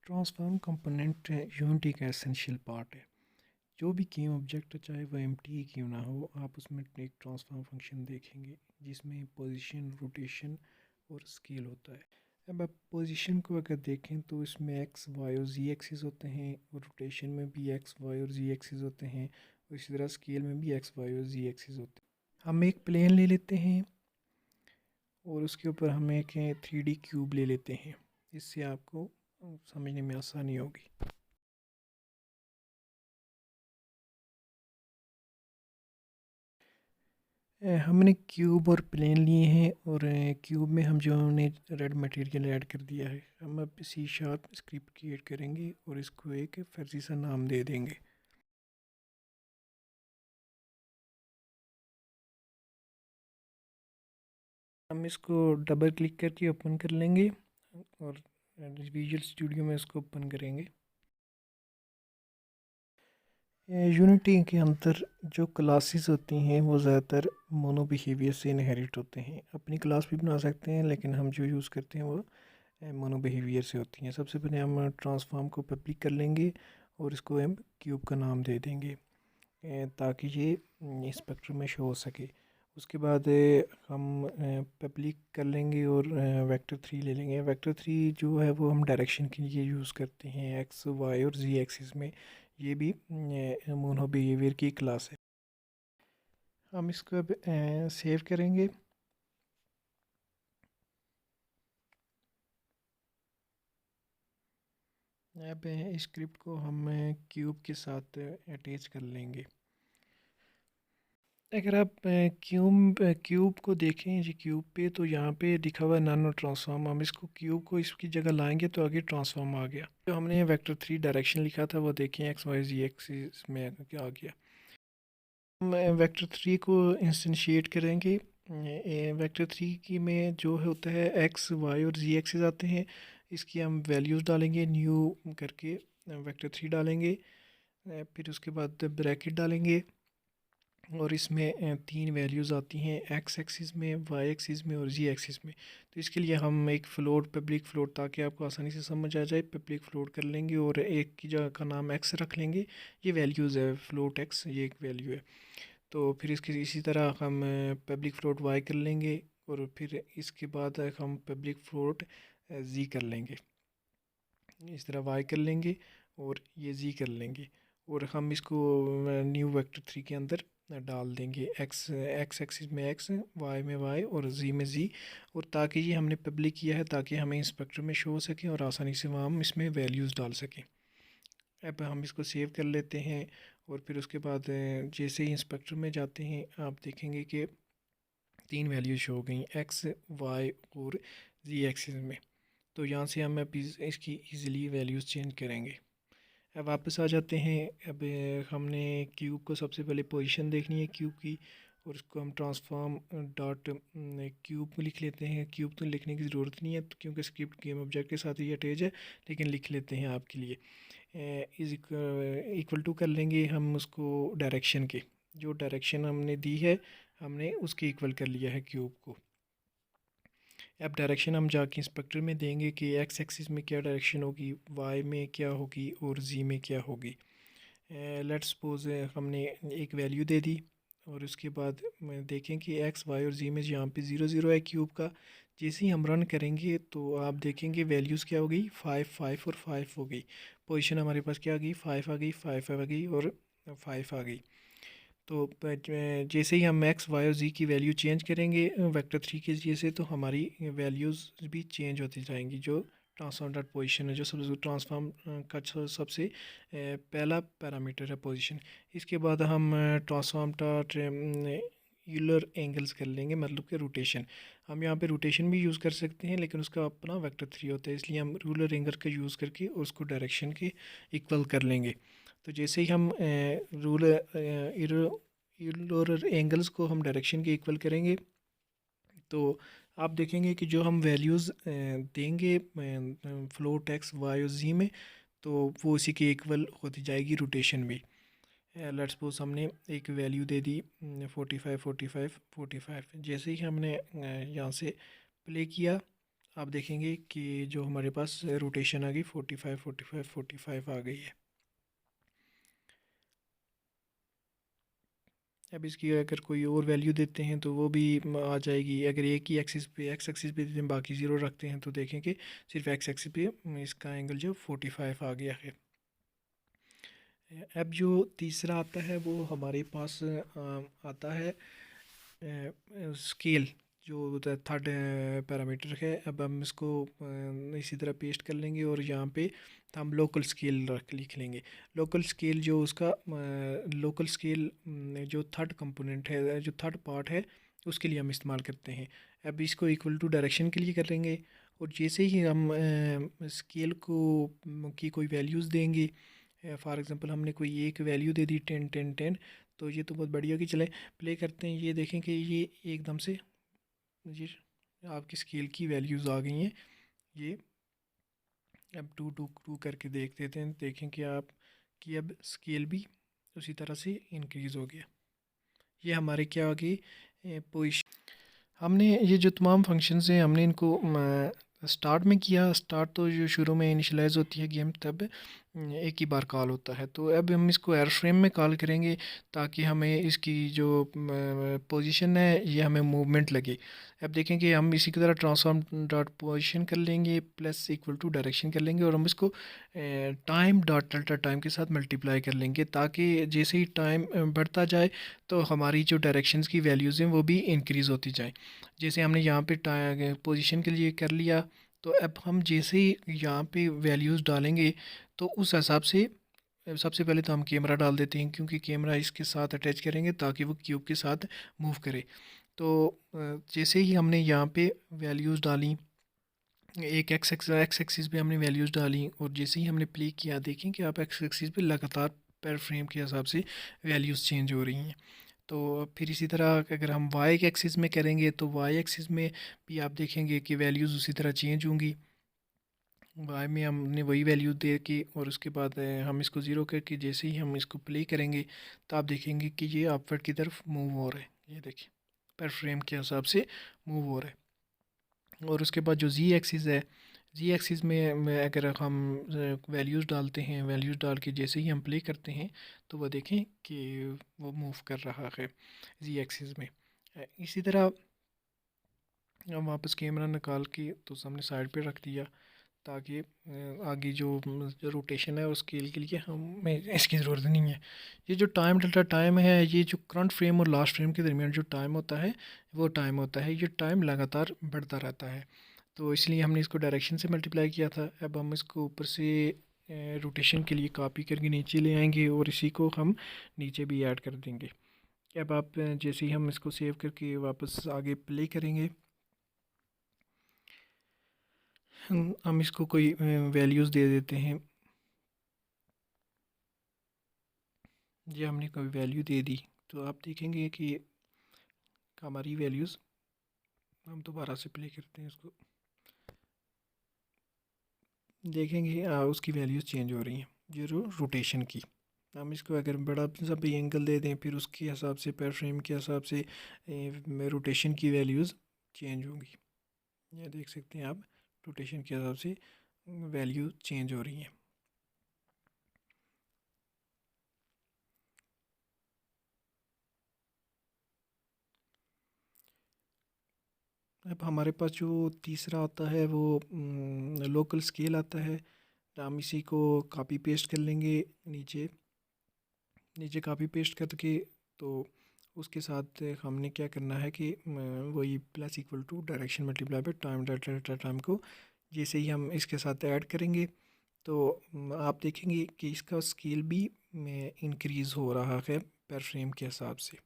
Transform component unity का essential part है। जो भी गेम ऑब्जेक्ट है, चाहे वो एम्प्टी क्यों ना हो, आप उसमें एक ट्रांसफॉर्म फंक्शन देखेंगे जिसमें पोजीशन, रोटेशन और स्केल होता है। अब आप पोजीशन को अगर देखें तो इसमें एक्स वाई और जी एक्सिस होते हैं, और रोटेशन में भी एक्स वाई और जी एक्सिस होते हैं, और इसी तरह स्केल में भी एक्स वाई और जी एक्सिस होते हैं। हम एक प्लेन ले लेते हैं और उसके ऊपर हम एक 3D क्यूब ले लेते हैं। इससे आपको समझने में आसानी होगी। हमने क्यूब और प्लेन लिए हैं, और क्यूब में हम जो हमने रेड मटेरियल ऐड कर दिया है। हम अब सी शार्प स्क्रिप्ट क्रिएट करेंगे और इसको एक फर्जी सा नाम दे देंगे। हम इसको डबल क्लिक करके ओपन कर लेंगे और विजुअल स्टूडियो में इसको ओपन करेंगे। यूनिटी के अंदर जो क्लासेस होती हैं वो ज़्यादातर मोनो बिहेवियर से इनहेरिट होते हैं। अपनी क्लास भी बना सकते हैं, लेकिन हम जो यूज़ करते हैं वो मोनो बिहेवियर से होती हैं। सबसे पहले हम ट्रांसफॉर्म को पब्लिक कर लेंगे और इसको हम क्यूब का नाम दे देंगे ताकि ये स्पेक्ट्रम में शो हो सके। उसके बाद हम पब्लिक कर लेंगे और वेक्टर 3 ले लेंगे। वेक्टर 3 जो है वो हम डायरेक्शन के लिए यूज़ करते हैं, एक्स वाई और जी एक्सिस में। ये भी मोनो बिहेवियर की क्लास है। हम इसको अब सेव करेंगे। अब इस स्क्रिप्ट को हम क्यूब के साथ अटैच कर लेंगे। अगर आप क्यूब को देखें जी, क्यूब पे तो यहाँ पे लिखा हुआ है नानो ट्रांसफॉर्म। हम इसको क्यूब को इसकी जगह लाएंगे तो आगे ट्रांसफॉर्म आ गया। जो हमने वेक्टर 3 डायरेक्शन लिखा था वो देखें एक्स वाई जी एक्सिस में आ गया। हम वेक्टर 3 को इंस्टेंशिएट करेंगे। वेक्टर 3 की में जो होता है एक्स वाई और जी एक्सिस आते हैं। इसकी हम वैल्यूज़ डालेंगे, न्यू करके वेक्टर 3 डालेंगे। फिर उसके बाद ब्रैकेट डालेंगे और इसमें 3 वैल्यूज़ आती हैं, एक्स एक्सिस में, वाई एक्सिस में और जी एक्सिस में। तो इसके लिए हम एक फ़्लोट, पब्लिक फ़्लोट, ताकि आपको आसानी से समझ आ जाए, पब्लिक फ़्लोट कर लेंगे और एक की जगह का नाम एक्स रख लेंगे। ये वैल्यूज़ है, फ़्लोट एक्स ये एक वैल्यू है। तो फिर इसकी इसी तरह हम पब्लिक फ़्लोट वाई कर लेंगे, और फिर इसके बाद हम पब्लिक फ़्लोट जी कर लेंगे। इस तरह वाई कर लेंगे और ये जी कर लेंगे, और हम इसको न्यू वेक्टर 3 के अंदर डाल देंगे। एक्स एक्स एक्सिस में एक्स, वाई में वाई और जी में जी। और ताकि ये हमने पब्लिक किया है ताकि हमें इंस्पेक्टर में शो हो सके और आसानी से वहाँ हम इसमें वैल्यूज़ डाल सकें। अब हम इसको सेव कर लेते हैं, और फिर उसके बाद जैसे ही इंस्पेक्टर में जाते हैं आप देखेंगे कि 3 वैल्यूज शो हो गई, एक्स, वाई और जी एक्सिस में। तो यहाँ से हम अब इसकी ईज़िली वैल्यूज़ चेंज करेंगे। अब वापस आ जाते हैं। अब हमने क्यूब को सबसे पहले पोजीशन देखनी है क्यूब की, और उसको हम ट्रांसफॉर्म डॉट क्यूब लिख लेते हैं। क्यूब तो लिखने की ज़रूरत नहीं है क्योंकि स्क्रिप्ट गेम ऑब्जेक्ट के साथ ही अटैच है, लेकिन लिख लेते हैं आपके लिए। इज इक्वल टू कर लेंगे हम उसको डायरेक्शन के, जो डायरेक्शन हमने दी है हमने उसके इक्वल कर लिया है क्यूब को। अब डायरेक्शन हम जाके इंस्पेक्टर में देंगे कि एक्स एक्सिस में क्या डायरेक्शन होगी, वाई में क्या होगी और जी में क्या होगी। लेट्स सपोज हमने एक वैल्यू दे दी, और उसके बाद देखें कि एक्स वाई और जी में यहाँ पे 0 0 है क्यूब का। जैसे ही हम रन करेंगे तो आप देखेंगे वैल्यूज़ क्या हो गई, 5 5 और 5 हो गई। पोजीशन हमारे पास क्या आ गई, 5 आ गई, 5 आ गई और 5 आ गई। तो जैसे ही हम एक्स वाई और जी की वैल्यू चेंज करेंगे वेक्टर 3 के जरिए से, तो हमारी वैल्यूज़ भी चेंज होती जाएंगी। जो ट्रांसफॉर्म डॉट पोजिशन है, जो सबसे ट्रांसफॉर्म का सबसे पहला पैरामीटर है पोजीशन। इसके बाद हम ट्रांसफॉर्म डॉट यूलर एंगल्स कर लेंगे, मतलब कि रोटेशन। हम यहाँ पे रोटेशन भी यूज़ कर सकते हैं, लेकिन उसका अपना वेक्टर 3 होता है, इसलिए हम रूलर एंगल का यूज़ करके उसको डायरेक्शन के इक्वल कर लेंगे। तो जैसे ही हम यूलर एंगल्स को हम डायरेक्शन के इक्वल करेंगे, तो आप देखेंगे कि जो हम वैल्यूज़ देंगे फ्लोट एक्स वाई और जी में, तो वो उसी के इक्वल होती जाएगी रोटेशन भी। लेट्स सपोज हमने एक वैल्यू दे दी 45 45 45। जैसे ही हमने यहाँ से प्ले किया, आप देखेंगे कि जो हमारे पास रोटेशन आ गई 45 45 45 आ गई है। अब इसकी अगर कोई और वैल्यू देते हैं तो वो भी आ जाएगी। अगर एक ही एक्सिस पे एक्स एक्सिस पे देते हैं, बाकी ज़ीरो रखते हैं, तो देखें कि सिर्फ एक्स एक्सिस पे इसका एंगल जो 45 आ गया है। अब जो तीसरा आता है वो हमारे पास आता है स्केल, जो थर्ड पैरामीटर है। अब हम इसको इसी तरह पेस्ट कर लेंगे और यहाँ पे हम लोकल स्केल रख लिख लेंगे। लोकल स्केल जो उसका लोकल स्केल जो थर्ड कंपोनेंट है, जो थर्ड पार्ट है, उसके लिए हम इस्तेमाल करते हैं। अब इसको इक्वल टू डायरेक्शन के लिए करेंगे और जैसे ही हम स्केल को की कोई वैल्यूज़ देंगे, फॉर एग्ज़ाम्पल हमने कोई एक वैल्यू दे दी 10 10 10, तो ये तो बहुत बढ़िया कि चले प्ले करते हैं। ये देखें कि ये एकदम से ये आपकी स्केल की वैल्यूज़ आ गई हैं। ये अब 2 2 2 करके देख देते हैं, देखें कि आप कि अब स्केल भी उसी तरह से इंक्रीज़ हो गया। ये हमारे क्या आ गई पोजीशन। हमने ये जो तमाम फंक्शंस हैं हमने इनको स्टार्ट में किया। स्टार्ट तो जो शुरू में इनिशियलाइज़ होती है गेम, तब एक ही बार कॉल होता है। तो अब हम इसको एयर फ्रेम में कॉल करेंगे ताकि हमें इसकी जो पोजीशन है ये हमें मूवमेंट लगे। अब देखें कि हम इसी की तरह ट्रांसफॉर्म डॉट पोजीशन कर लेंगे प्लस इक्वल टू डायरेक्शन कर लेंगे और हम इसको टाइम डॉट डेल्टा टाइम के साथ मल्टीप्लाई कर लेंगे, ताकि जैसे ही टाइम बढ़ता जाए तो हमारी जो डायरेक्शंस की वैल्यूज़ हैं वो भी इंक्रीज़ होती जाए। जैसे हमने यहाँ पे पोजीशन के लिए कर लिया, तो अब हम जैसे ही यहाँ पे वैल्यूज़ डालेंगे तो उस हिसाब से सबसे पहले तो हम कैमरा डाल देते हैं, क्योंकि कैमरा इसके साथ अटैच करेंगे ताकि वो क्यूब के साथ मूव करे। तो जैसे ही हमने यहाँ पे वैल्यूज़ डाली, एक एक्स एक्सिस पे हमने वैल्यूज़ डाली और जैसे ही हमने प्ले किया, देखें कि आप एक्स एक्सिस पे लगातार पर फ्रेम के हिसाब से वैल्यूज़ चेंज हो रही हैं। तो फिर इसी तरह अगर हम वाई एक्सिस में करेंगे तो वाई एक्सिस में भी आप देखेंगे कि वैल्यूज़ उसी तरह चेंज होंगी। वाई में हमने वही वैल्यू दे के और उसके बाद हम इसको ज़ीरो करके जैसे ही हम इसको प्ले करेंगे तो आप देखेंगे कि ये अपवर्ड की तरफ मूव हो रहा है। ये देखिए पर फ्रेम के हिसाब से मूव हो रहा है। और उसके बाद जो जी एक्सिस है, जी एक्सिस में अगर हम वैल्यूज़ डालते हैं, वैल्यूज़ डाल के जैसे ही हम प्ले करते हैं तो वह देखें कि वो मूव कर रहा है जी एक्सिस में। इसी तरह हम वापस कैमरा निकाल के तो सामने साइड पे रख दिया, ताकि आगे जो रोटेशन है और स्केल के लिए हमें इसकी ज़रूरत नहीं है। ये जो टाइम डेल्टा टाइम है, ये जो करंट फ्रेम और लास्ट फ्रेम के दरमियान जो टाइम होता है वो टाइम होता है, ये टाइम लगातार बढ़ता रहता है। तो इसलिए हमने इसको डायरेक्शन से मल्टीप्लाई किया था। अब हम इसको ऊपर से रोटेशन के लिए कॉपी करके नीचे ले आएंगे और इसी को हम नीचे भी ऐड कर देंगे। अब आप जैसे ही हम इसको सेव करके वापस आगे प्ले करेंगे, हम इसको कोई वैल्यूज़ दे देते हैं। ये हमने कोई वैल्यू दे दी तो आप देखेंगे कि हमारी वैल्यूज़, हम दोबारा से प्ले करते हैं इसको, देखेंगे उसकी वैल्यूज़ चेंज हो रही हैं ये रोटेशन की। हम इसको अगर बड़ा सा भी एंगल दे दें फिर उसके हिसाब से पर फ्रेम के हिसाब से रोटेशन की वैल्यूज़ चेंज होंगी। ये देख सकते हैं आप, रोटेशन के हिसाब से वैल्यू चेंज हो रही हैं। अब हमारे पास जो तीसरा आता है वो लोकल स्केल आता है। तो हम इसी को कॉपी पेस्ट कर लेंगे नीचे, नीचे कॉपी पेस्ट करके। तो उसके साथ हमने क्या करना है कि वही plus equal to direction multiply by time delta time को जैसे ही हम इसके साथ ऐड करेंगे तो आप देखेंगे कि इसका स्केल भी इंक्रीज़ हो रहा है पर फ्रेम के हिसाब से।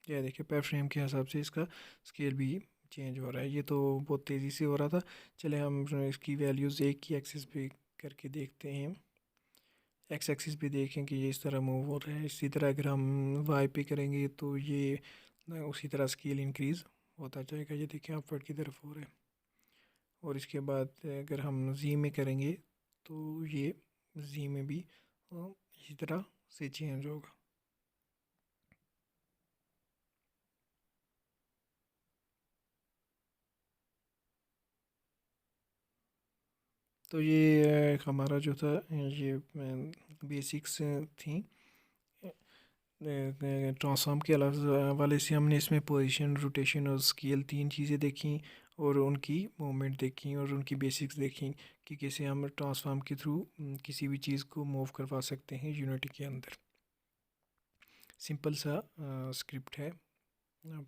यह देखिए पर फ्रेम के हिसाब से इसका स्केल भी चेंज हो रहा है। ये तो बहुत तेज़ी से हो रहा था। चले हम इसकी वैल्यूज़ एक ही एक्सिस पे करके देखते हैं। एक्स एक्सिस पे देखें कि ये इस तरह मूव हो रहा है। इसी तरह अगर हम वाई पे करेंगे तो ये उसी तरह स्केल इंक्रीज़ होता जाएगा। ये देखें अपवर्ड की तरफ हो रहा है। और इसके बाद अगर हम जी में करेंगे तो ये जी में भी इसी तरह से चेंज होगा। तो ये हमारा जो था ये बेसिक्स थी। ट्रांसफॉर्म के अलावा वाले से हमने इसमें पोजीशन, रोटेशन और स्केल 3 चीज़ें देखी और उनकी मूवमेंट देखी और उनकी बेसिक्स देखी कि कैसे हम ट्रांसफॉर्म के थ्रू किसी भी चीज़ को मूव करवा सकते हैं यूनिटी के अंदर। सिंपल सा स्क्रिप्ट है। अब